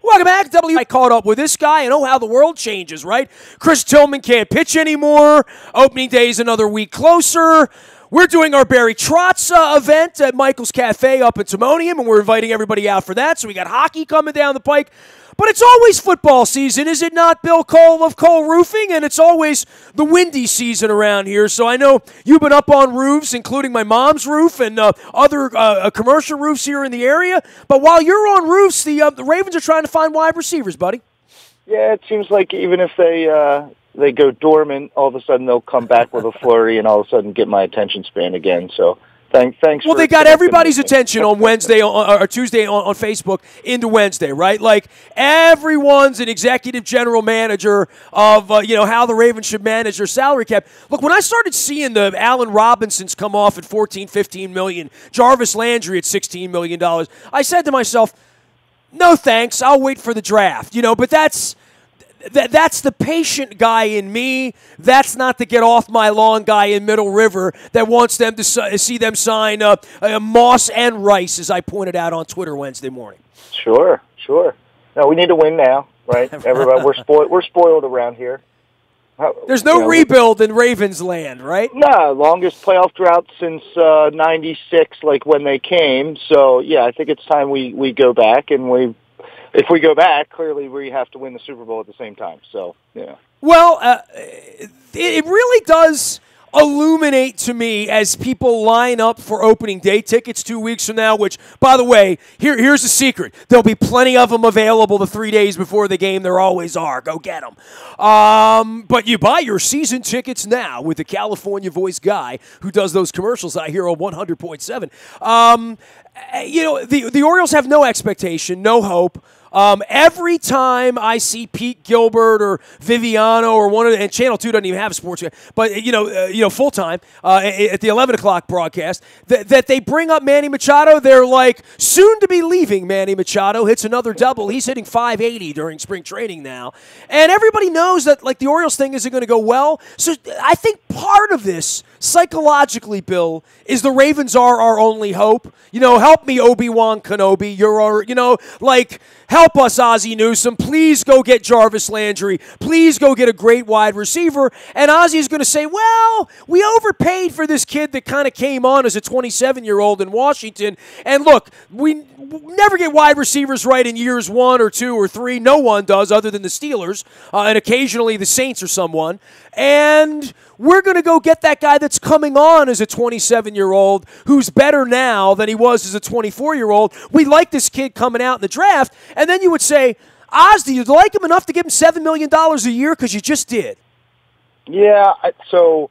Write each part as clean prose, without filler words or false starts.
Welcome back. I caught up with this guy and how the world changes, right? Chris Tillman can't pitch anymore. Opening day is another week closer. We're doing our Barry Trotz event at Michael's Cafe up in Timonium, and we're inviting everybody out for that. So we got hockey coming down the pike. But it's always football season, is it not, Bill Cole of Cole Roofing? And it's always the windy season around here. So I know you've been up on roofs, including my mom's roof and other commercial roofs here in the area. But while you're on roofs, the Ravens are trying to find wide receivers, buddy. Yeah, it seems like even if they go dormant, all of a sudden they'll come back with a flurry and all of a sudden get my attention span again. So thanks. Well, they got everybody's attention on Wednesday or Tuesday on Facebook into Wednesday, right? Like everyone's an executive general manager of how the Ravens should manage their salary cap. Look, when I started seeing the Allen Robinsons come off at $14-15 million, Jarvis Landry at $16 million, I said to myself, no thanks, I'll wait for the draft. But that's the patient guy in me. That's not the get off my lawn guy in Middle River that wants them to see them sign Moss and Rice, as I pointed out on Twitter Wednesday morning. Sure. No, we need to win now, right? Everybody, we're spoiled around here. There's no rebuild in Ravens land, right? No, longest playoff drought since '96, like when they came. So yeah, I think it's time we go back, and if we go back, clearly we have to win the Super Bowl at the same time. So, yeah. Well, it really does illuminate to me as people line up for opening day tickets 2 weeks from now, which, by the way, here's the secret. There'll be plenty of them available the 3 days before the game. There always are. Go get them. But you buy your season tickets now with the California voice guy who does those commercials I hear on 100.7. The Orioles have no expectation, no hope. Every time I see Pete Gilbert or Viviano or one of and Channel 2 doesn't even have a sports guy, but full time at the 11 o'clock broadcast that they bring up Manny Machado, they're like soon to be leaving. Manny Machado hits another double. He's hitting .580 during spring training now, and everybody knows that the Orioles thing isn't going to go well. So I think part of this psychologically, Bill, is the Ravens are our only hope. Help me, Obi-Wan Kenobi. You're our, help us, Ozzie Newsome. Please go get Jarvis Landry. Please go get a great wide receiver. And Ozzie's going to say, well, we overpaid for this kid that kind of came on as a 27-year-old in Washington. And look, we never get wide receivers right in years 1 or 2 or 3. No one does other than the Steelers and occasionally the Saints or someone. And we're going to go get that guy that's coming on as a 27-year-old who's better now than he was as a 24-year-old. We like this kid coming out in the draft. And then you would say, Oz, do you like him enough to give him $7 million a year? Because you just did. Yeah, so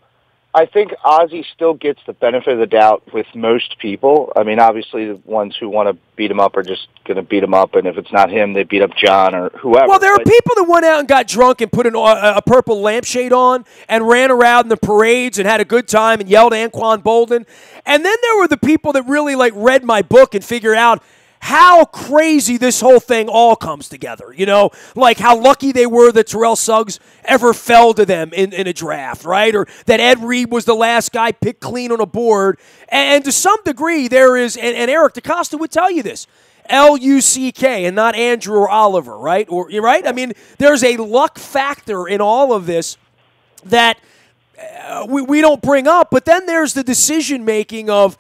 I think Ozzie still gets the benefit of the doubt with most people. I mean, obviously the ones who want to beat him up are just going to beat him up, and if it's not him, they beat up John or whoever. Well, there are people that went out and got drunk and put a purple lampshade on and ran around in the parades and had a good time and yelled Anquan Bolden. And then there were the people that really read my book and figured out how crazy this whole thing all comes together, how lucky they were that Terrell Suggs ever fell to them in a draft, right? Or that Ed Reed was the last guy picked clean on a board. And to some degree, there is, and Eric DeCosta would tell you this, L-U-C-K and not Andrew or Oliver, right? Right? I mean, there's a luck factor in all of this that we don't bring up, but then there's the decision-making of,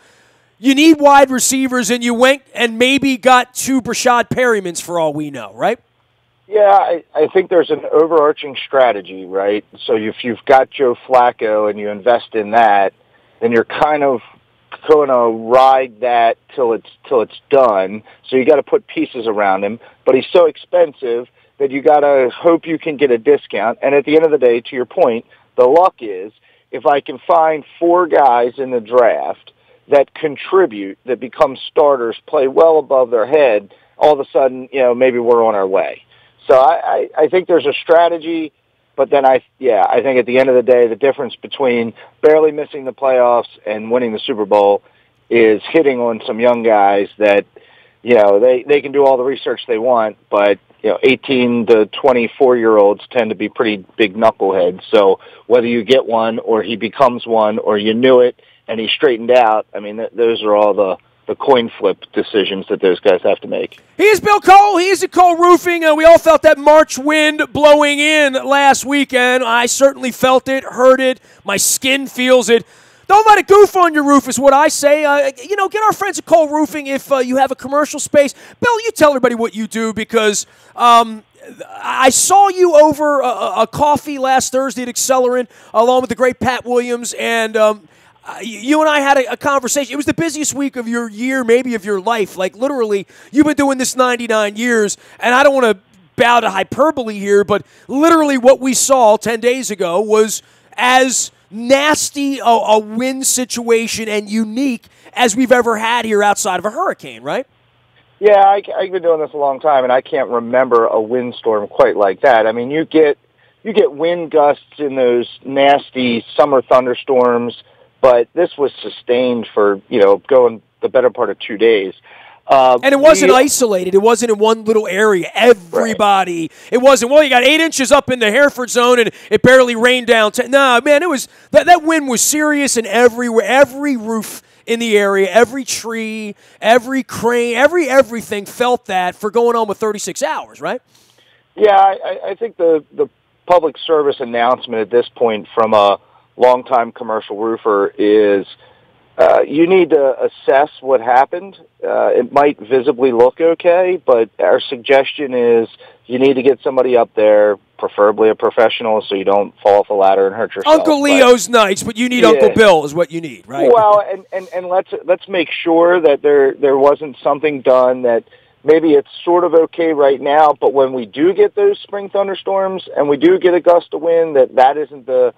you need wide receivers, and you went and maybe got 2 Brashad Perrymans for all we know, right? Yeah, I think there's an overarching strategy, right? So if you've got Joe Flacco and you invest in that, then you're kind of going to ride that till it's done. So you got to put pieces around him, but he's so expensive that you got to hope you can get a discount. And at the end of the day, to your point, the luck is if I can find 4 guys in the draft that contribute, that become starters, play well above their head, all of a sudden, maybe we're on our way. So I think there's a strategy, but then I think at the end of the day, the difference between barely missing the playoffs and winning the Super Bowl is hitting on some young guys that, they can do all the research they want, but 18 to 24-year-olds tend to be pretty big knuckleheads. So whether you get one or he becomes one or you knew it, and he straightened out, I mean, those are all the the coin flip decisions that those guys have to make. He is Bill Cole. He is at Cole Roofing. We all felt that March wind blowing in last weekend. I certainly felt it, heard it. My skin feels it. Don't let it goof on your roof is what I say. Get our friends at Cole Roofing if you have a commercial space. Bill, you tell everybody what you do because I saw you over a coffee last Thursday at Accelerant along with the great Pat Williams, and you and I had a conversation. It was the busiest week of your year, maybe of your life. Like, literally, you've been doing this 99 years, and I don't want to bow to hyperbole here, but literally what we saw 10 days ago was as nasty a wind situation and unique as we've ever had here outside of a hurricane, right? Yeah, I've been doing this a long time, and I can't remember a windstorm quite like that. I mean, you get wind gusts in those nasty summer thunderstorms, but this was sustained for, going the better part of 2 days. And it wasn't isolated. It wasn't in one little area. Everybody. Right. It wasn't, you got 8 inches up in the Hereford zone and it barely rained down. No, man, it was that wind was serious and everywhere. Every roof in the area, every tree, every crane, everything felt that for going on with 36 hours, right? Yeah, I think the public service announcement at this point from a longtime commercial roofer is you need to assess what happened. It might visibly look okay, but our suggestion is you need to get somebody up there, preferably a professional, so you don't fall off a ladder and hurt yourself. Uncle Leo's nice, but you need Uncle Bill is what you need, right? Well, and let's make sure that there wasn't something done that maybe it's sort of okay right now, but when we do get those spring thunderstorms and we do get a gust of wind, that isn't the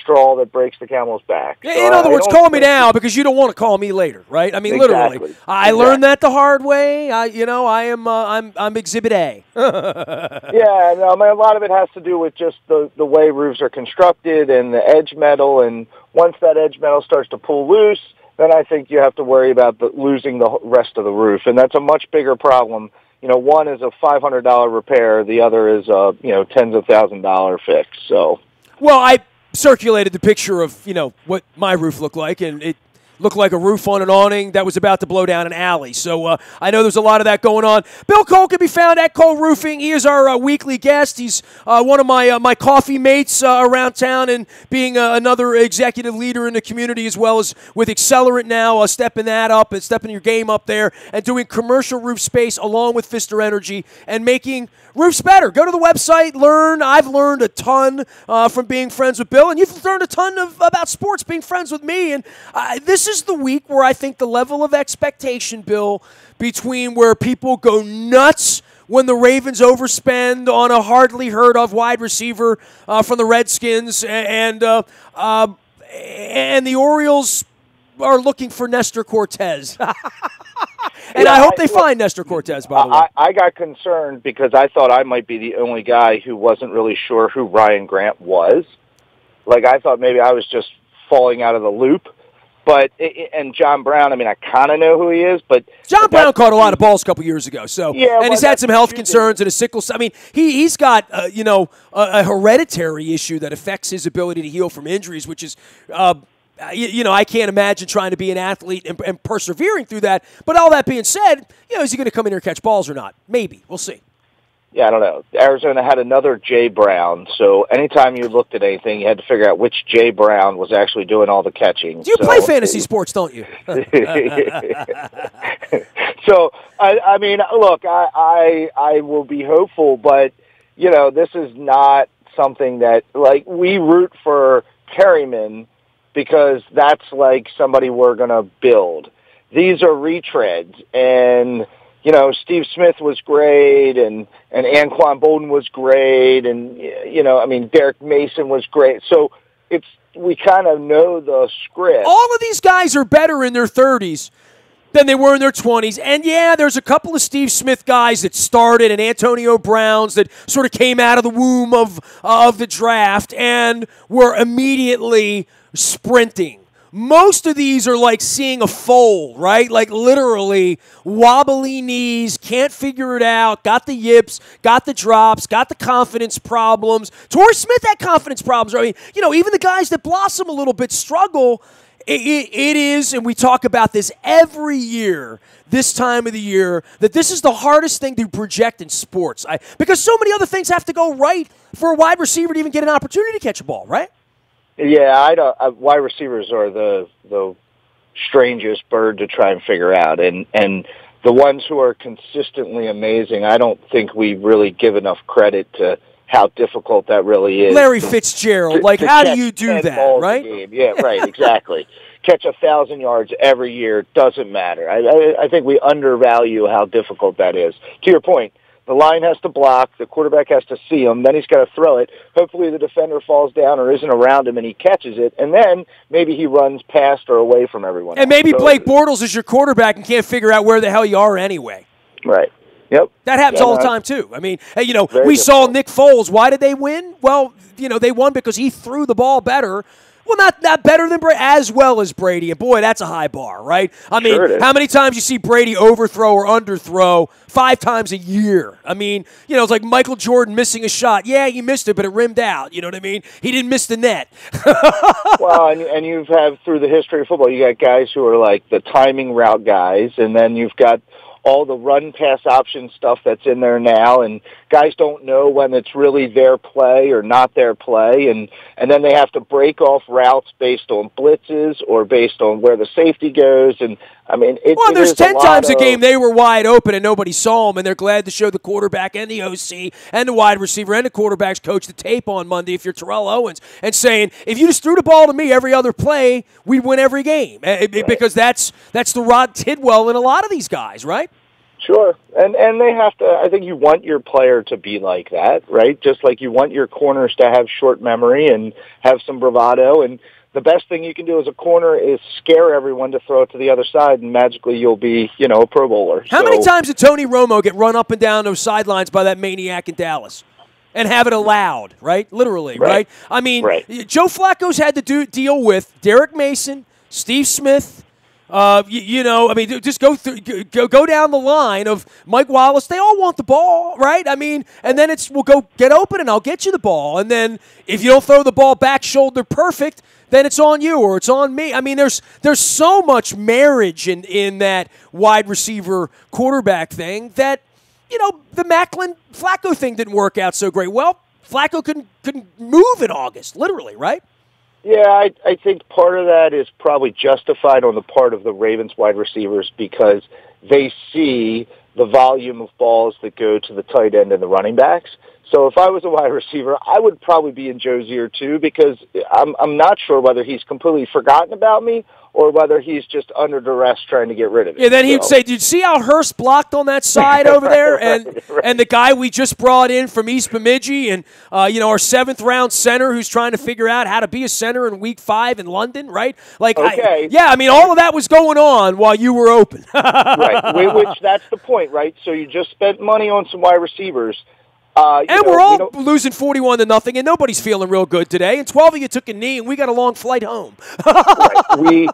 straw that breaks the camel's back. So in other words, call me now because you don't want to call me later, right? I mean, exactly. Literally. I learned that the hard way. I'm Exhibit A. Yeah, no, I mean, a lot of it has to do with just the way roofs are constructed and the edge metal, and once that edge metal starts to pull loose, then I think you have to worry about losing the rest of the roof, and that's a much bigger problem. One is a $500 repair, the other is a tens of $1,000s fix. So, well, I circulated the picture of, what my roof looked like, and it looked like a roof on an awning that was about to blow down an alley. So I know there's a lot of that going on. Bill Cole can be found at Cole Roofing. He is our weekly guest. He's one of my coffee mates around town and being another executive leader in the community as well as with Accelerant now, stepping that up and stepping your game up there and doing commercial roof space along with Pfister Energy and making roofs better. Go to the website, learn. I've learned a ton from being friends with Bill, and you've learned a ton about sports being friends with me. And this is the week where I think the level of expectation, Bill, between where people go nuts when the Ravens overspend on a hardly heard of wide receiver from the Redskins and the Orioles are looking for Nestor Cortez. And I hope they find Nestor Cortez, by the way. I got concerned because I thought I might be the only guy who wasn't really sure who Ryan Grant was. Like, I thought maybe I was just falling out of the loop. And John Brown, I mean, I kind of know who he is, but John Brown caught a lot of balls a couple years ago. So, yeah, and he's had some health concerns and a sickle. I mean, he's got a hereditary issue that affects his ability to heal from injuries, which is. I can't imagine trying to be an athlete and persevering through that. But all that being said, is he going to come in here and catch balls or not? Maybe. We'll see. Yeah, I don't know. Arizona had another Jay Brown, so anytime you looked at anything, you had to figure out which Jay Brown was actually doing all the catching. You play fantasy sports, don't you? So, I mean, look, I will be hopeful, but, this is not something that, like, we root for Perryman because that's like somebody we're going to build. These are retreads, and Steve Smith was great, and Anquan Bolden was great, and Derek Mason was great. So we kind of know the script. All of these guys are better in their 30s than they were in their 20s. And, yeah, there's a couple of Steve Smith guys that started and Antonio Browns that sort of came out of the womb of the draft and were immediately sprinting. Most of these are like seeing a foal, right? Like literally wobbly knees, can't figure it out, got the yips, got the drops, got the confidence problems. Torrey Smith had confidence problems. I mean, even the guys that blossom a little bit struggle. It is, and we talk about this every year, this time of the year, that this is the hardest thing to project in sports. Because so many other things have to go right for a wide receiver to even get an opportunity to catch a ball, right? Yeah, wide receivers are the strangest bird to try and figure out, and the ones who are consistently amazing, I don't think we really give enough credit to how difficult that really is. Larry Fitzgerald, how do you do that, right? Yeah, right, exactly. Catch 1,000 yards every year, doesn't matter. I think we undervalue how difficult that is. To your point, the line has to block, the quarterback has to see him, then he's got to throw it. Hopefully the defender falls down or isn't around him and he catches it, and then maybe he runs past or away from everyone else. And maybe Blake Bortles is your quarterback and can't figure out where the hell you are anyway. Right. Yep. That happens all the time, too. I mean, we saw Nick Foles. Why did they win? Well, they won because he threw the ball better. Well, not better than Brady, as well as Brady. And, boy, that's a high bar, right? I mean, how many times you see Brady overthrow or underthrow? 5 times a year. I mean, it's like Michael Jordan missing a shot. Yeah, he missed it, but it rimmed out. You know what I mean? He didn't miss the net. Well, and you've had, through the history of football, you got guys who are like the timing route guys, and then you've got all the run-pass option stuff that's in there now, and guys don't know when it's really their play or not their play, and then they have to break off routes based on blitzes or based on where the safety goes, and I mean, there's 10 times a game they were wide open and nobody saw them, and they're glad to show the quarterback and the OC and the wide receiver and the quarterback's coach the tape on Monday if you're Terrell Owens, and saying, if you just threw the ball to me every other play, we'd win every game, because that's the Rod Tidwell in a lot of these guys, right? Sure, and they have to. I think you want your player to be like that, right? Just like you want your corners to have short memory and have some bravado. And the best thing you can do as a corner is scare everyone to throw it to the other side, and magically you'll be, a Pro Bowler. How many times did Tony Romo get run up and down those sidelines by that maniac in Dallas? And have it allowed, right? Literally, right? I mean, Joe Flacco's had to deal with Derek Mason, Steve Smith. Just go down the line of Mike Wallace. They all want the ball, right? I mean, and then we'll go get open and I'll get you the ball. And then if you don't throw the ball back shoulder perfect, then it's on you or it's on me. I mean, there's so much marriage in that wide receiver quarterback thing that, the Macklin-Flacco thing didn't work out so great. Well, Flacco couldn't move in August, literally, right? Yeah, I think part of that is probably justified on the part of the Ravens wide receivers because they see the volume of balls that go to the tight end and the running backs. So if I was a wide receiver, I would probably be in Joe's ear too because I'm not sure whether he's completely forgotten about me or whether he's just under duress trying to get rid of it. Yeah, then he'd say, did you see how Hurst blocked on that side over there? And the guy we just brought in from East Bemidji and, our 7th-round center who's trying to figure out how to be a center in Week 5 in London, right? All of that was going on while you were open. Right, which that's the point, right? So you just spent money on some wide receivers. We're all losing 41-0, and nobody's feeling real good today. And 12 of you took a knee, and we got a long flight home. Right.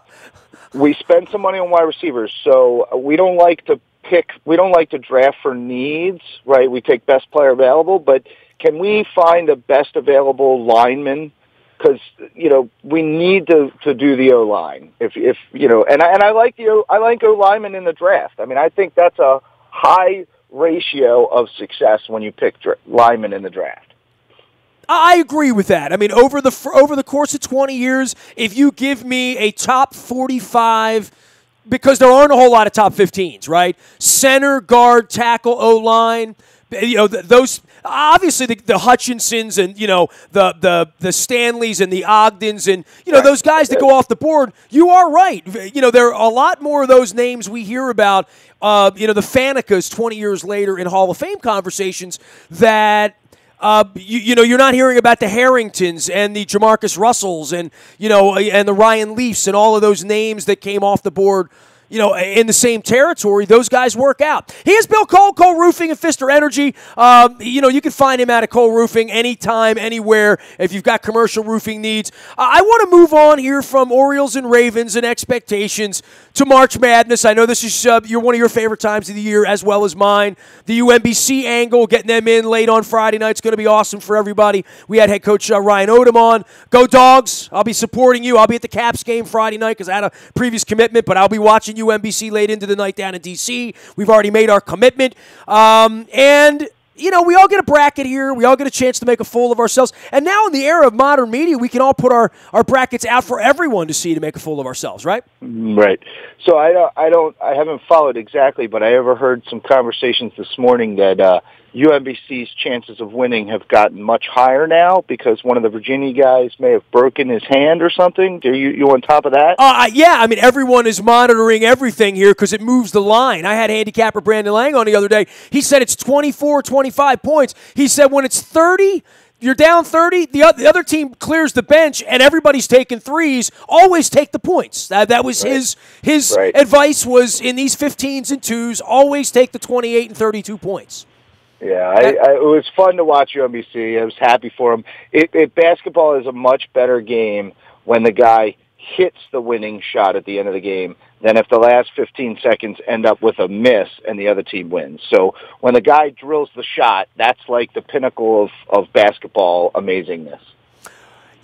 We spent some money on wide receivers, so we don't like to pick. We don't like to draft for needs, right? We take best player available, but can we find the best available lineman? Because we need to do the O line. If and I like O lineman in the draft. I mean, I think that's a high ratio of success when you pick linemen in the draft. I agree with that. I mean, over the course of 20 years, if you give me a top 45, because there aren't a whole lot of top 15s, right? Center, guard, tackle, O-line, those obviously the Hutchinsons and the Stanleys and the Ogdens and those guys that go off the board. You are right. There are a lot more of those names we hear about. The Fanekas 20 years later in Hall of Fame conversations that. You're not hearing about the Harringtons and the Jamarcus Russells and and the Ryan Leafs and all of those names that came off the board, in the same territory. Those guys work out. Here's Bill Cole, Cole Roofing and Pfister Energy. You can find him out at Cole Roofing anytime, anywhere if you've got commercial roofing needs. I want to move on here from Orioles and Ravens and expectations to March Madness. I know this is you're one of your favorite times of the year as well as mine. The UMBC angle, getting them in late on Friday night, is going to be awesome for everybody. We had head coach Ryan Odom on. Go Dogs. I'll be supporting you. I'll be at the Caps game Friday night because I had a previous commitment, but I'll be watching UMBC late into the night down in D.C. We've already made our commitment. And you know, we all get a bracket here. We all get a chance to make a fool of ourselves. And now in the era of modern media, we can all put our brackets out for everyone to see to make a fool of ourselves, right? Right. So I haven't followed exactly, but I overheard some conversations this morning that UMBC's chances of winning have gotten much higher now because one of the Virginia guys may have broken his hand or something. Are you on top of that? Yeah, I mean, everyone is monitoring everything here because it moves the line. I had handicapper Brandon Lang on the other day. He said it's 24, 25 points. He said when it's 30, you're down 30, the other team clears the bench, and everybody's taking threes. Always take the points. That was right. His right. Advice was in these 15s and 2s, always take the 28 and 32 points. Yeah, it was fun to watch UMBC. I was happy for him. Basketball is a much better game when the guy hits the winning shot at the end of the game than if the last 15 seconds end up with a miss and the other team wins. So when the guy drills the shot, that's like the pinnacle of basketball amazingness.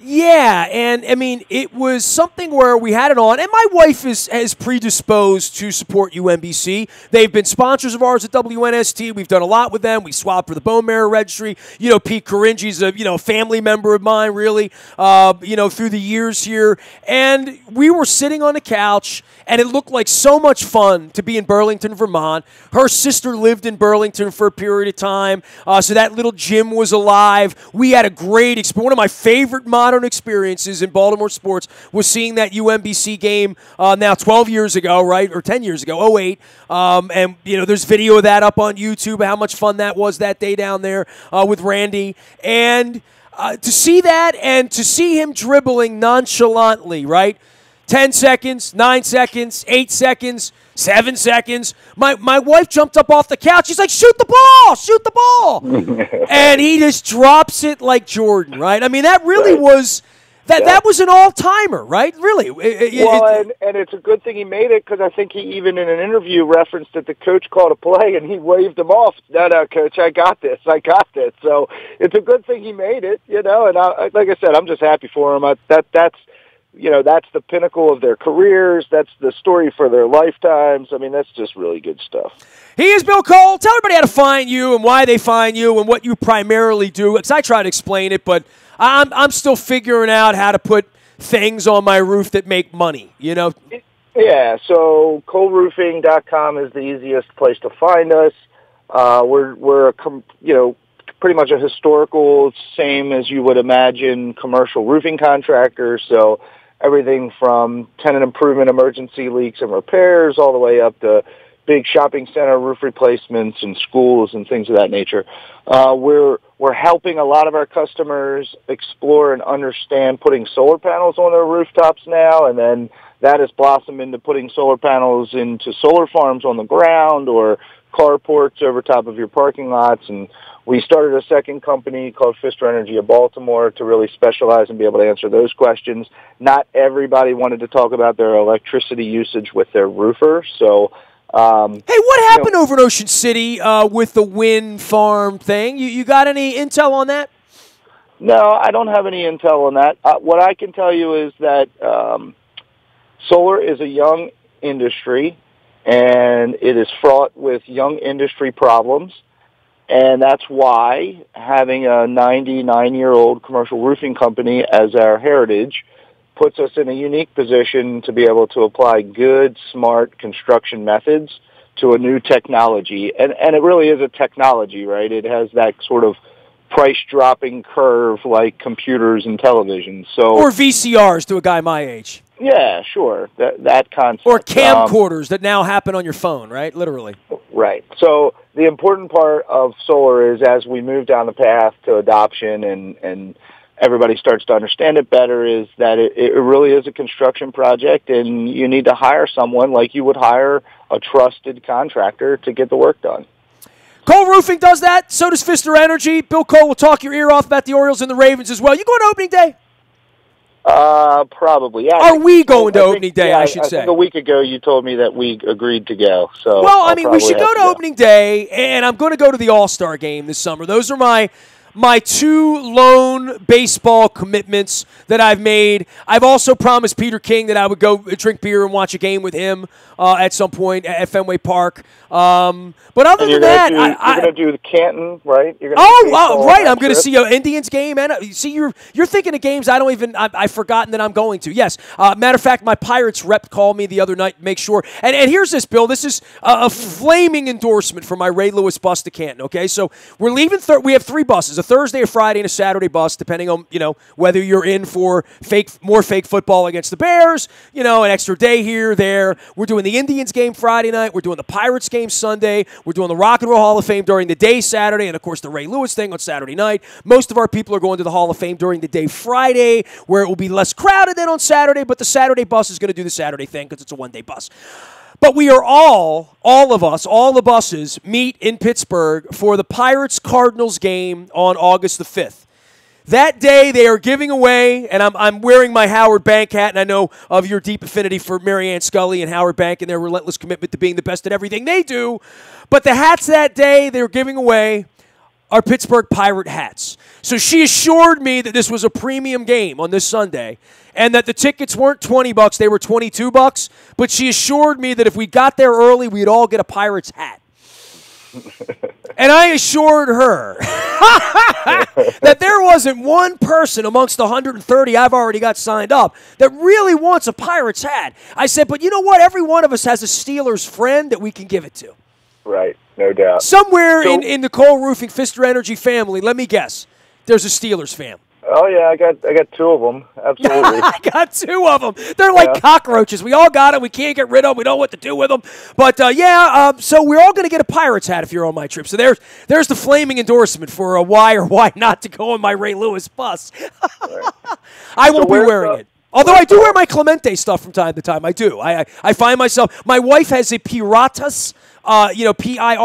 Yeah, and, I mean, it was something where we had it on, and my wife is predisposed to support UMBC. They've been sponsors of ours at WNST. We've done a lot with them. We swapped for the Bone Marrow Registry. You know, Pete Coringi's a family member of mine, really, through the years here. And we were sitting on the couch, and it looked like so much fun to be in Burlington, Vermont. Her sister lived in Burlington for a period of time, so that little gym was alive. We had a great experience. One of my favorite modern experiences in Baltimore sports was seeing that UMBC game now 12 years ago, right, or 10 years ago, 08. And, there's video of that up on YouTube, how much fun that was that day down there with Randy. And to see that and to see him dribbling nonchalantly, right, 10 seconds, 9 seconds, 8 seconds, 7 seconds. My wife jumped up off the couch. She's like, shoot the ball, shoot the ball. And he just drops it like Jordan, right? I mean, that really was that was an all-timer, right? Really. And it's a good thing he made it because I think he even in an interview referenced that the coach called a play and he waved him off. No, coach, I got this. So it's a good thing he made it, and like I said, I'm just happy for him. That's the pinnacle of their careers. That's the story for their lifetimes. I mean, that's just really good stuff. He is Bill Cole. Tell everybody how to find you and why they find you and what you primarily do. Because I try to explain it, but I'm still figuring out how to put things on my roof that make money, Yeah, so coleroofing.com is the easiest place to find us. We're pretty much a historical, same as you would imagine, commercial roofing contractor. So everything from tenant improvement, emergency leaks and repairs, all the way up to big shopping center roof replacements and schools and things of that nature. We're helping a lot of our customers explore and understand putting solar panels on their rooftops now, and then that has blossomed into putting solar panels into solar farms on the ground or carports over top of your parking lots. And we started a second company called Pfister Energy of Baltimore to really specialize and be able to answer those questions. Not everybody wanted to talk about their electricity usage with their roofer, so hey, what happened over in Ocean City with the wind farm thing? You got any intel on that? No, I don't have any intel on that. What I can tell you is that solar is a young industry, and it is fraught with young industry problems, and that's why having a 99-year-old commercial roofing company as our heritage puts us in a unique position to be able to apply good, smart construction methods to a new technology. And it really is a technology, right? It has that sort of price-dropping curve like computers and television. Or VCRs to a guy my age. Yeah, sure. That concept. Or camcorders that now happen on your phone, right? Literally. Right. So the important part of solar is as we move down the path to adoption and everybody starts to understand it better, is that it really is a construction project, and you need to hire someone like you would hire a trusted contractor to get the work done. Cole Roofing does that. So does Pfister Energy. Bill Cole will talk your ear off about the Orioles and the Ravens as well. You going to opening day? Probably. Yeah. Are we going to opening day, I should say? I think a week ago you told me that we agreed to go. So well, I mean, we should go to opening day, and I'm going to go to the All-Star game this summer. Those are my two lone baseball commitments that I've made. I've also promised Peter King that I would go drink beer and watch a game with him at some point at Fenway Park. But other than that, you're going to do the Canton, right? Right. I'm going to see an Indians game. And see, you're thinking of games I've forgotten that I'm going to. Yes. Matter of fact, my Pirates rep called me the other night to make sure. And here's this, Bill. This is a flaming endorsement for my Ray Lewis bus to Canton. Okay, so we're leaving. We have three buses: a Thursday, a Friday, and a Saturday bus, depending on whether you're in for more fake football against the Bears. An extra day here, there. We're doing the Indians game Friday night. We're doing the Pirates game Sunday. We're doing the Rock and Roll Hall of Fame during the day Saturday, and of course the Ray Lewis thing on Saturday night. Most of our people are going to the Hall of Fame during the day Friday, where it will be less crowded than on Saturday, but the Saturday bus is going to do the Saturday thing because it's a one-day bus. But we are all the buses meet in Pittsburgh for the Pirates-Cardinals game on August the 5th. That day, they are giving away, and I'm wearing my Howard Bank hat, and I know of your deep affinity for Marianne Scully and Howard Bank and their relentless commitment to being the best at everything they do. But the hats that day they're giving away are Pittsburgh Pirate hats. So she assured me that this was a premium game on this Sunday and that the tickets weren't $20, they were $22. But she assured me that if we got there early, we'd all get a Pirates hat. And I assured her that there wasn't one person amongst the 130 I've already got signed up that really wants a Pirates hat. I said, but you know what? Every one of us has a Steelers friend that we can give it to. Right, no doubt. Somewhere in the Cole Roofing Pfister Energy family, let me guess, there's a Steelers fan. Oh, yeah, I got two of them. Absolutely. I got two of them. They're like cockroaches. We all got them. We can't get rid of them. We don't know what to do with them. But, so we're all going to get a Pirates hat if you're on my trip. So there's the flaming endorsement for why or why not to go on my Ray Lewis bus. Right. I won't be wearing it. Although I do wear my Clemente stuff from time to time. I do. I find myself – my wife has a Piratas, Piratas.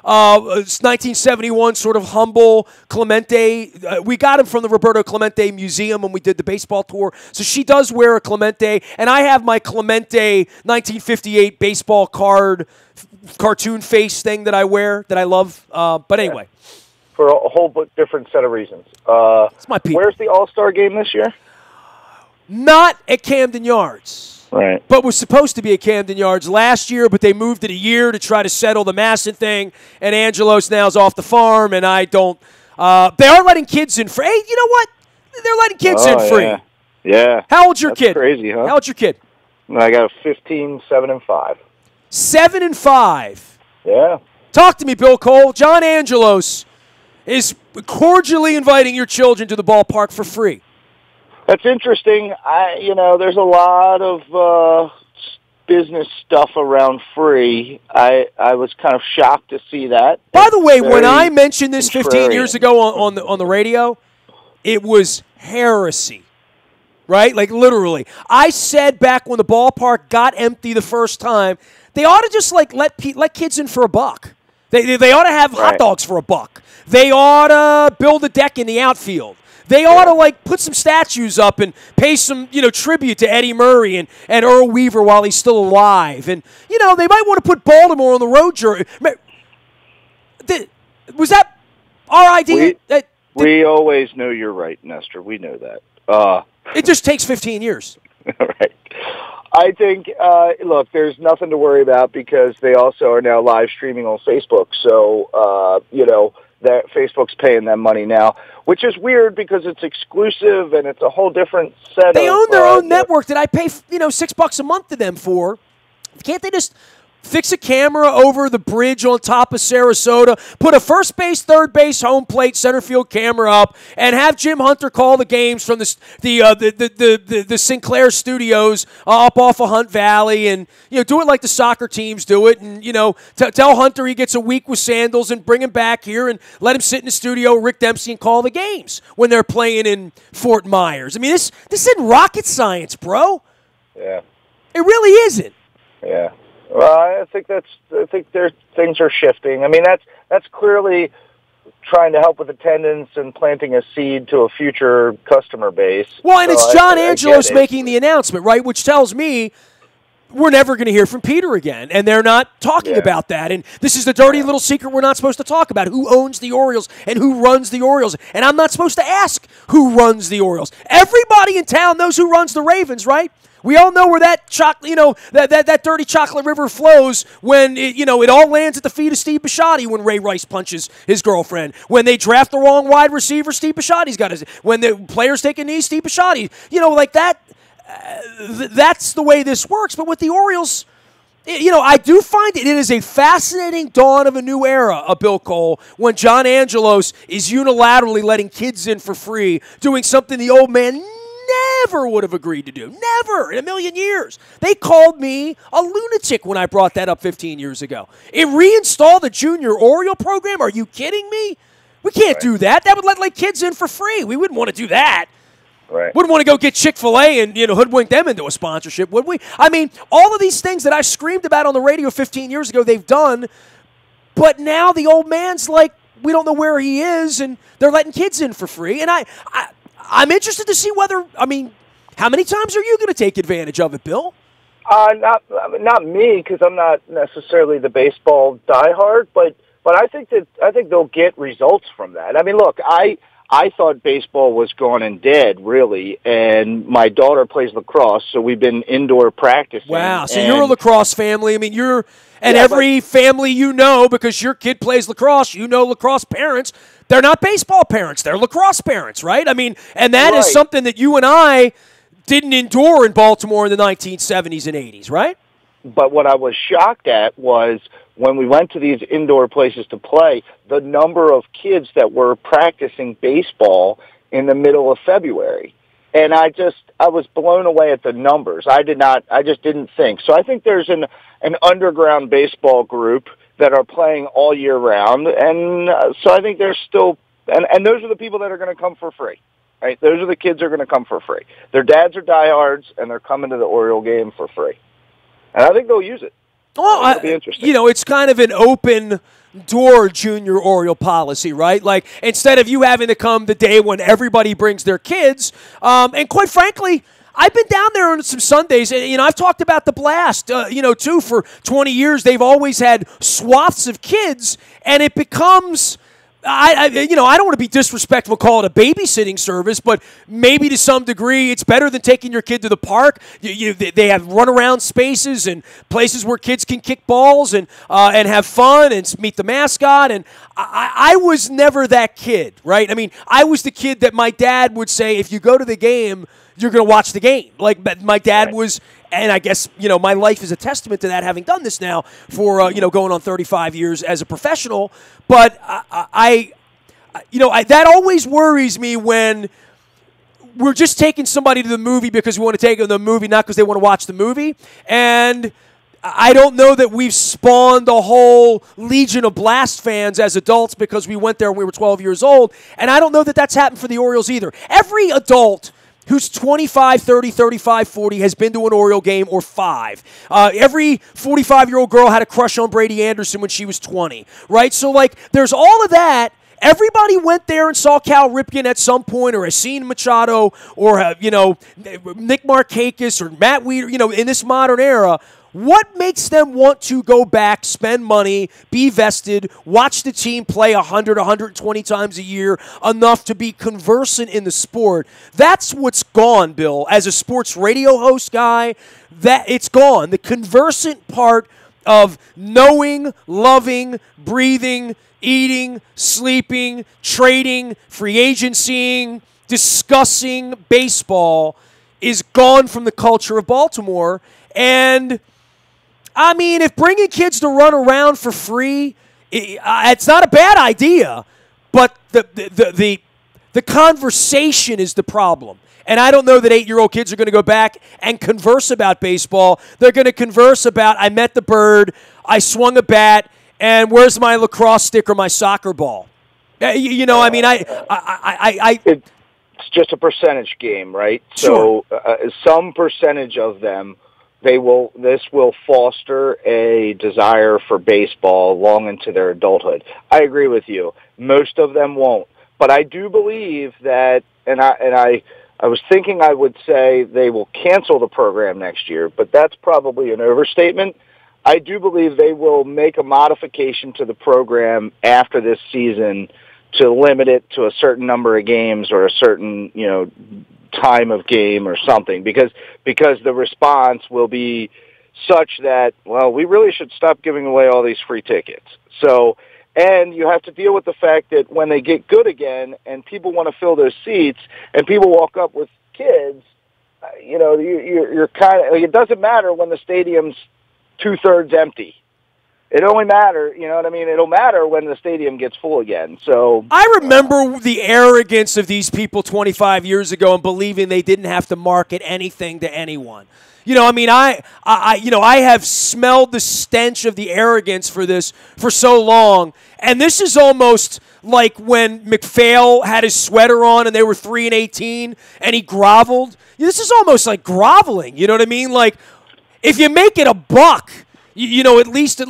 It's 1971, sort of humble Clemente. We got him from the Roberto Clemente Museum when we did the baseball tour. So she does wear a Clemente, and I have my Clemente 1958 baseball cartoon face thing that I wear that I love. But anyway. For a whole different set of reasons. It's my people. Where's the All-Star game this year? Not at Camden Yards. Right. But was supposed to be at Camden Yards last year, but they moved it a year to try to settle the Masson thing, and Angelos now's off the farm, and I don't they are letting kids in free. Hey, you know what? They're letting kids in free. Yeah. How old's your kid? Crazy, huh? How old's your kid? I got a 15, 7, and 5. 7 and 5. Yeah. Talk to me, Bill Cole. John Angelos is cordially inviting your children to the ballpark for free. That's interesting. There's a lot of business stuff around free. I was kind of shocked to see that. By the way, when I mentioned this 15 years ago on the radio, it was heresy, right? Like literally. I said back when the ballpark got empty the first time, they ought to just let kids in for $1. They ought to have hot dogs for $1. They ought to build a deck in the outfield. They ought to put some statues up and pay some tribute to Eddie Murray and Earl Weaver while he's still alive. And they might want to put Baltimore on the road journey. Was that our idea? We always know you're right, Nestor. We know that. It just takes 15 years. Right. I think, look, there's nothing to worry about because they also are now live streaming on Facebook. So, that Facebook's paying them money now, which is weird because it's exclusive and it's a whole different set. They own their own network that I pay, $6 a month to them for. Can't they just fix a camera over the bridge on top of Sarasota, put a first base, third base, home plate, center field camera up, and have Jim Hunter call the games from the Sinclair studios up off of Hunt Valley, and do it like the soccer teams do it, and tell Hunter he gets a week with sandals and bring him back here and let him sit in the studio with Rick Dempsey and call the games when they're playing in Fort Myers. I mean, this isn't rocket science, bro. Yeah, it really isn't. Yeah. Well, I think things are shifting. I mean, that's clearly trying to help with attendance and planting a seed to a future customer base. Well, and it's John Angelos making the announcement, right, which tells me we're never going to hear from Peter again, and they're not talking about that. And this is the dirty little secret we're not supposed to talk about, who owns the Orioles and who runs the Orioles. And I'm not supposed to ask who runs the Orioles. Everybody in town knows who runs the Ravens, right? We all know where that that dirty chocolate river flows when it all lands at the feet of Steve Bisciotti when Ray Rice punches his girlfriend. When they draft the wrong wide receiver, Steve Bisciotti's got his. When the players take a knee, Steve Bisciotti. Like that. That's the way this works. But with the Orioles, I do find it is a fascinating dawn of a new era of Bill Cole when John Angelos is unilaterally letting kids in for free, doing something the old man never would have agreed to do. Never in a million years. They called me a lunatic when I brought that up 15 years ago. It reinstalled the junior Oriole program? Are you kidding me? We can't do that. That would let kids in for free. We wouldn't want to do that. Right. Wouldn't want to go get Chick-fil-A and hoodwink them into a sponsorship, would we? I mean, all of these things that I screamed about on the radio 15 years ago, they've done. But now the old man's like, we don't know where he is, and they're letting kids in for free. And I'm interested to see whether, how many times are you going to take advantage of it, Bill? Not me, because I'm not necessarily the baseball diehard, but I think they'll get results from that. I mean, look, I thought baseball was gone and dead, really, and my daughter plays lacrosse, so we've been indoor practicing. Wow, so you're a lacrosse family. I mean, every family because your kid plays lacrosse, lacrosse parents, they're not baseball parents, they're lacrosse parents, right? I mean, and that is something that you and I didn't endure in Baltimore in the 1970s and 80s, right? But what I was shocked at was when we went to these indoor places to play, the number of kids that were practicing baseball in the middle of February. And I was blown away at the numbers. I just didn't think. So I think there's an underground baseball group that are playing all year round. And so I think there's still, and those are the people that are going to come for free. Right? Those are the kids that are going to come for free. Their dads are diehards, and they're coming to the Oriole game for free. And I think they'll use it. Well, it'll be interesting. It's kind of an open door junior Oriole policy, right? Like, instead of you having to come the day when everybody brings their kids, and quite frankly, I've been down there on some Sundays, and I've talked about the Blast, too, for 20 years. They've always had swaths of kids, and it becomes... I don't want to be disrespectful, call it a babysitting service, but maybe to some degree it's better than taking your kid to the park. They have runaround spaces and places where kids can kick balls and have fun and meet the mascot. And I was never that kid, right? I mean, I was the kid that my dad would say, if you go to the game, you're going to watch the game. Like, my dad was... And I guess, my life is a testament to that, having done this now for, going on 35 years as a professional. But that always worries me when we're just taking somebody to the movie because we want to take them to the movie, not because they want to watch the movie. And I don't know that we've spawned a whole legion of Blast fans as adults because we went there when we were 12 years old. And I don't know that that's happened for the Orioles either. Every adult who's 25, 30, 35, 40 has been to an Oriole game or 5. Every 45-year-old girl had a crush on Brady Anderson when she was 20, right? So, there's all of that. Everybody went there and saw Cal Ripken at some point, or Haseem Machado, or, Nick Markakis, or Matt Weeder, in this modern era. What makes them want to go back, spend money, be vested, watch the team play 100, 120 times a year, enough to be conversant in the sport? That's what's gone, Bill. As a sports radio host guy, that it's gone. The conversant part of knowing, loving, breathing, eating, sleeping, trading, free agencying, discussing baseball is gone from the culture of Baltimore. And I mean, if bringing kids to run around for free, it's not a bad idea, but the conversation is the problem. And I don't know that 8-year-old kids are going to go back and converse about baseball. They're going to converse about, I met the bird, I swung a bat, and where's my lacrosse stick or my soccer ball? It's just a percentage game, right? Sure. So some percentage of them this will foster a desire for baseball long into their adulthood. I agree with you. Most of them won't. But I do believe that, and I was thinking I would say they will cancel the program next year, but that's probably an overstatement. I do believe they will make a modification to the program after this season to limit it to a certain number of games or a certain, time of game or something, because the response will be such that, well, we really should stop giving away all these free tickets. So, and you have to deal with the fact that when they get good again and people want to fill those seats and people walk up with kids, you're kind of, it doesn't matter when the stadium's 2/3 empty. It only matters, you know what I mean? It'll matter when the stadium gets full again. So I remember the arrogance of these people 25 years ago and believing they didn't have to market anything to anyone. I have smelled the stench of the arrogance for this for so long, and this is almost like when McPhail had his sweater on and they were 3-18 and he groveled. This is almost like groveling. You know what I mean? Like, if you make it a buck, at least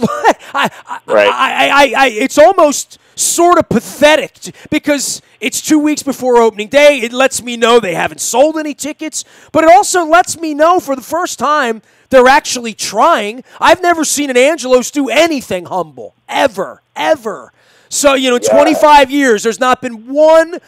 it's almost sort of pathetic because it's 2 weeks before opening day. It lets me know they haven't sold any tickets, but it also lets me know for the first time they're actually trying. I've never seen an Angelos do anything humble, ever. So, in 25 years, there's not been one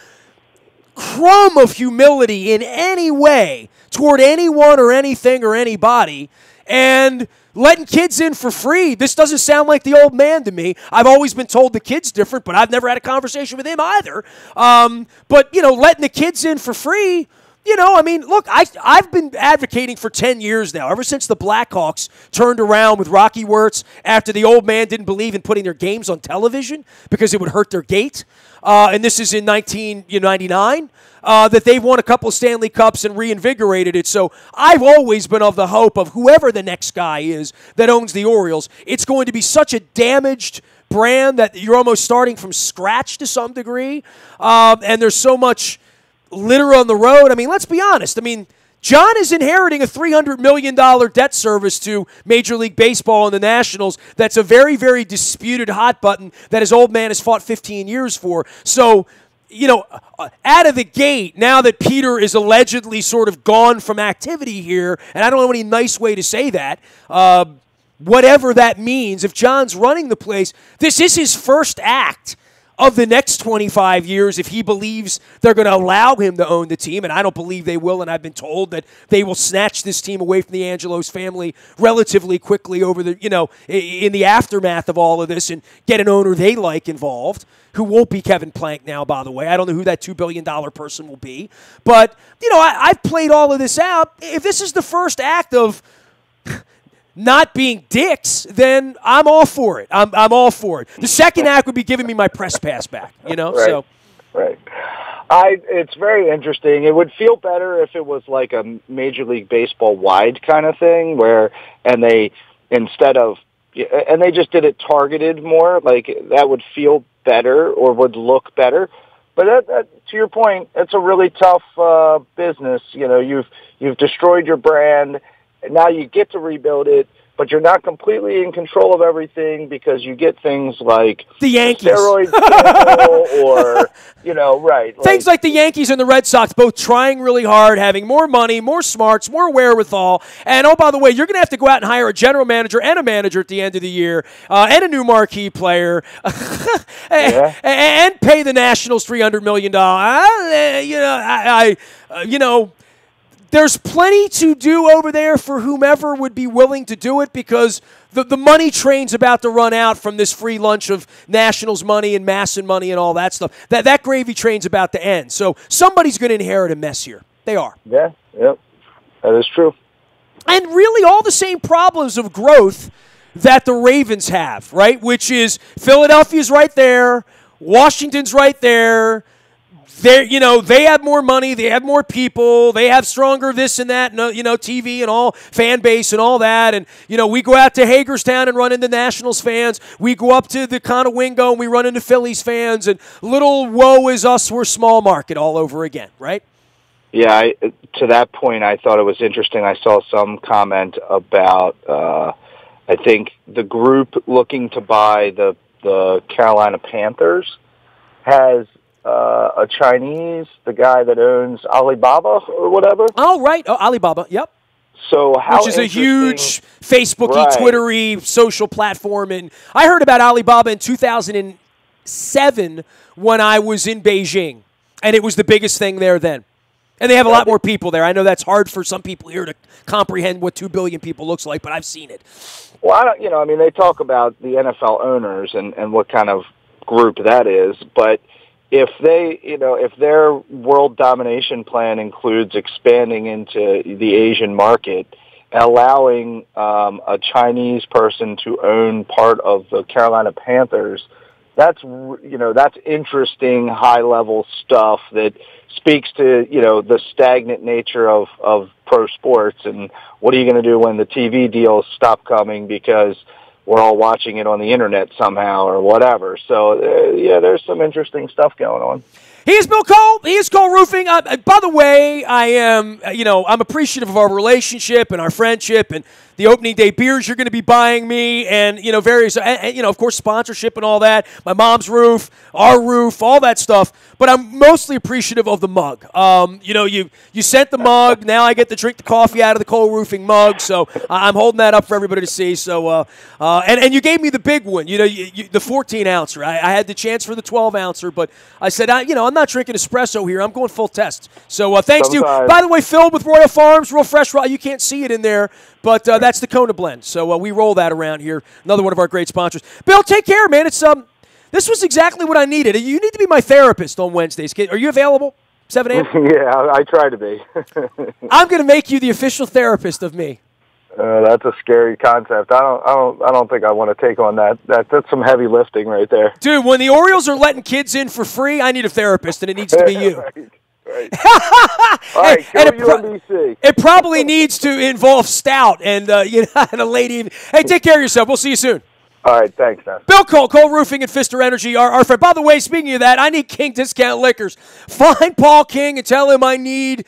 crumb of humility in any way toward anyone or anything or anybody. And letting kids in for free, this doesn't sound like the old man to me. I've always been told the kid's different, but I've never had a conversation with him either. But letting the kids in for free, look, I've been advocating for 10 years now, ever since the Blackhawks turned around with Rocky Wirtz after the old man didn't believe in putting their games on television because it would hurt their gate. And this is in 1999. That they've won a couple of Stanley Cups and reinvigorated it. So I've always been of the hope of whoever the next guy is that owns the Orioles, it's going to be such a damaged brand that you're almost starting from scratch to some degree. And there's so much litter on the road. I mean, let's be honest. I mean, John is inheriting a $300 million debt service to Major League Baseball and the Nationals. That's a very, very disputed hot button that his old man has fought 15 years for. So, out of the gate, now that Peter is allegedly sort of gone from activity here, and I don't know any nice way to say that, whatever that means, if John's running the place, this is his first act of the next 25 years if he believes they're going to allow him to own the team, and I don't believe they will, and I've been told that they will snatch this team away from the Angelos family relatively quickly over the, in the aftermath of all of this and get an owner they like involved, who won't be Kevin Plank now, by the way. I don't know who that $2 billion person will be. But, I've played all of this out. If this is the first act of not being dicks, then I'm all for it. I'm all for it. The second act would be giving me my press pass back, Right. So. Right. It's very interesting. It would feel better if it was like a Major League Baseball wide kind of thing and they just did it targeted more, like that would feel better or would look better. But that, to your point, it's a really tough business. You've destroyed your brand. Now you get to rebuild it, but you're not completely in control of everything because you get things like the Yankees, steroid scandal, or right, things like the Yankees and the Red Sox both trying really hard, having more money, more smarts, more wherewithal. And oh, by the way, you're going to have to go out and hire a general manager and a manager at the end of the year, and a new marquee player, and pay the Nationals $300 million. There's plenty to do over there for whomever would be willing to do it because the money train's about to run out from this free lunch of Nationals money and Masson money and all that stuff. That gravy train's about to end. So somebody's going to inherit a mess here. They are. Yeah, yep. That is true. And really all the same problems of growth that the Ravens have, right? Which is Philadelphia's right there, Washington's right there. They have more money, they have more people, they have stronger this and that, TV and all, fan base and all that. And, we go out to Hagerstown and run into Nationals fans. We go up to the Conowingo and we run into Phillies fans. And little woe is us, we're small market all over again, right? Yeah, to that point, I thought it was interesting. I saw some comment about, I think, the group looking to buy the Carolina Panthers has a Chinese, the guy that owns Alibaba or whatever. Oh, right. Oh, Alibaba. Yep. So how Which is a huge Facebooky, right. Twittery social platform. And I heard about Alibaba in 2007 when I was in Beijing. And it was the biggest thing there then. And they have a lot more people there. I know that's hard for some people here to comprehend what 2 billion people looks like, but I've seen it. Well, they talk about the NFL owners and what kind of group that is, but if they, if their world domination plan includes expanding into the Asian market, allowing a Chinese person to own part of the Carolina Panthers, that's interesting high-level stuff that speaks to, the stagnant nature of pro sports, and what are you going to do when the TV deals stop coming because we're all watching it on the internet somehow or whatever. So, there's some interesting stuff going on. He is Bill Cole. He is Cole Roofing. By the way, I am, I'm appreciative of our relationship and our friendship and the opening day beers you're going to be buying me and, various, of course, sponsorship and all that. My mom's roof, our roof, all that stuff. But I'm mostly appreciative of the mug. You sent the mug. Now I get to drink the coffee out of the Cole Roofing mug. So I'm holding that up for everybody to see. So, and you gave me the big one, the 14-ouncer. I had the chance for the 12-ouncer, but I said, I'm not drinking espresso here. I'm going full test. So thanks to you. By the way, filled with Royal Farms, real fresh. You can't see it in there, but that's the Kona blend. So we roll that around here. Another one of our great sponsors. Bill, take care, man. This was exactly what I needed. You need to be my therapist on Wednesdays. Are you available? 7 a.m.? Yeah, I try to be. I'm going to make you the official therapist of me. That's a scary concept. I don't think I want to take on that. That's some heavy lifting right there. Dude, when the Orioles are letting kids in for free, I need a therapist, and it needs to be you. Right. All right, UMBC. It probably needs to involve Stout and and a lady. Hey, take care of yourself. We'll see you soon. All right, thanks, man. Bill Cole, Cole Roofing and Pfister Energy, our friend. By the way, speaking of that, I need King Discount Liquors. Find Paul King and tell him I need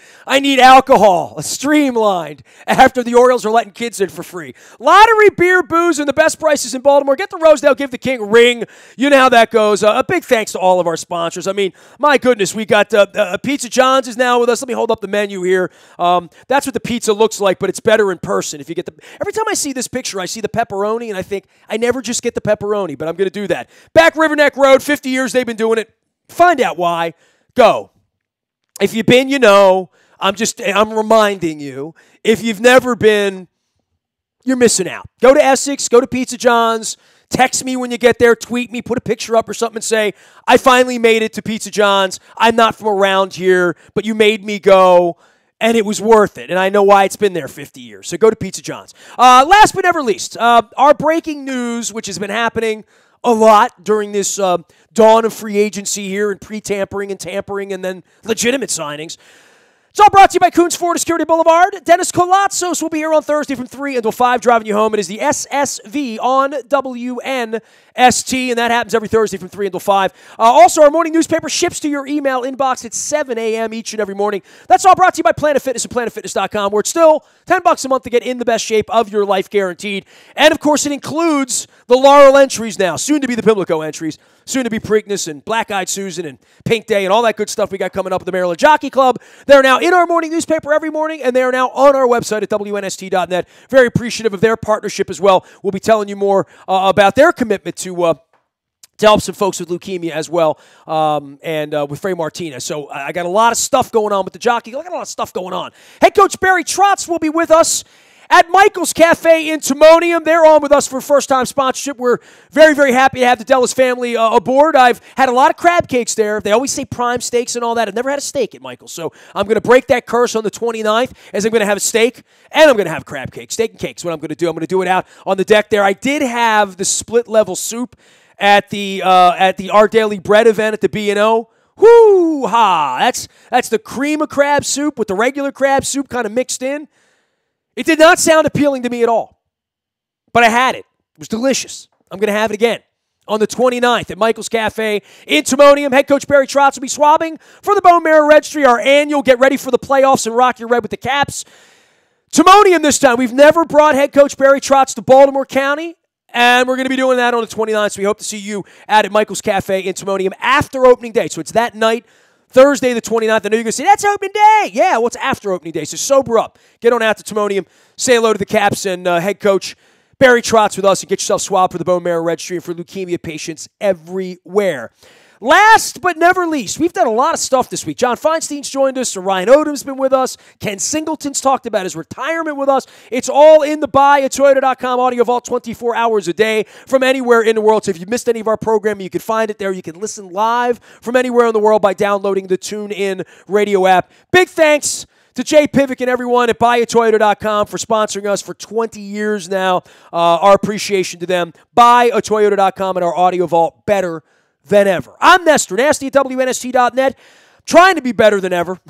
alcohol, streamlined, after the Orioles are letting kids in for free. Lottery, beer, booze, and the best prices in Baltimore. Get the Rosedale, give the King a ring. You know how that goes. A big thanks to all of our sponsors. I mean, my goodness, we got Pizza John's is now with us. Let me hold up the menu here. That's what the pizza looks like, but it's better in person. If you get every time I see this picture, I see the pepperoni, and I think I never just get the pepperoni, but I'm going to do that. Back Riverneck Road, 50 years they've been doing it. Find out why. Go. If you've been, you know. I'm reminding you. If you've never been, you're missing out. Go to Essex, go to Pizza John's, text me when you get there, tweet me, put a picture up or something and say, I finally made it to Pizza John's. I'm not from around here, but you made me go. And it was worth it, and I know why it's been there 50 years. So go to Pizza John's. Last but never least, our breaking news, which has been happening a lot during this dawn of free agency here and pre-tampering and tampering and then legitimate signings. It's all brought to you by Coons Ford Security Boulevard. Dennis Colatzos will be here on Thursday from 3 until 5, driving you home. It is the SSV on WNST, and that happens every Thursday from 3 until 5. Also, our morning newspaper ships to your email inbox at 7 a.m. each and every morning. That's all brought to you by Planet Fitness and PlanetFitness.com, where it's still $10 a month to get in the best shape of your life, guaranteed. And, of course, it includes the Laurel entries now, soon to be the Pimlico entries, soon to be Preakness and Black Eyed Susan and Pink Day and all that good stuff we got coming up at the Maryland Jockey Club. They're now in our morning newspaper every morning, and they are now on our website at WNST.net. Very appreciative of their partnership as well. We'll be telling you more about their commitment to help some folks with leukemia as well, and with Frey Martinez. So I got a lot of stuff going on with the Jockey. I got a lot of stuff going on. Head coach Barry Trotz will be with us at Michael's Cafe in Timonium. They're on with us for first-time sponsorship. We're very, very happy to have the Dellis family aboard. I've had a lot of crab cakes there. They always say prime steaks and all that. I've never had a steak at Michael's, so I'm going to break that curse on the 29th as I'm going to have a steak, and I'm going to have crab cake. Steak and cakes, what I'm going to do. I'm going to do it out on the deck there. I did have the split-level soup at the Our Daily Bread event at the B&O. Whoo-ha! That's the cream of crab soup with the regular crab soup kind of mixed in. It did not sound appealing to me at all, but I had it. It was delicious. I'm going to have it again. on the 29th at Michael's Cafe in Timonium. Head coach Barry Trotz will be swabbing for the Bone Marrow Registry, our annual Get Ready for the Playoffs and Rock Your Red with the Caps. Timonium this time. We've never brought head coach Barry Trotz to Baltimore County, and we're going to be doing that on the 29th, so we hope to see you at Michael's Cafe in Timonium after opening day. So it's that night, Thursday the 29th. I know you're going to say, that's opening day. Yeah, well, it's after opening day, so sober up. Get on out to Timonium, say hello to the Caps and head coach Barry Trotz with us, and get yourself swabbed for the Bone Marrow Registry and for leukemia patients everywhere. Last but never least, we've done a lot of stuff this week. John Feinstein's joined us. Ryan Odom's been with us. Ken Singleton's talked about his retirement with us. It's all in the buyatoyota.com audio vault 24 hours a day from anywhere in the world. So if you missed any of our programming, you can find it there. You can listen live from anywhere in the world by downloading the TuneIn radio app. Big thanks to Jay Pivick and everyone at buyatoyota.com for sponsoring us for 20 years now. Our appreciation to them. Buyatoyota.com and our audio vault, better than ever. I'm Nestor, nasty at WNST.net. Trying to be better than ever.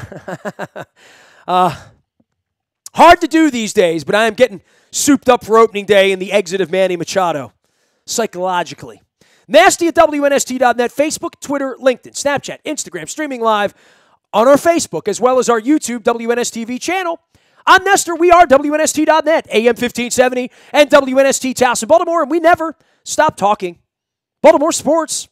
Hard to do these days, but I am getting souped up for opening day and the exit of Manny Machado, psychologically. Nasty at WNST.net, Facebook, Twitter, LinkedIn, Snapchat, Instagram, streaming live on our Facebook, as well as our YouTube WNSTV channel. I'm Nestor. We are WNST.net, AM 1570, and WNST Towson, Baltimore, and we never stop talking Baltimore sports.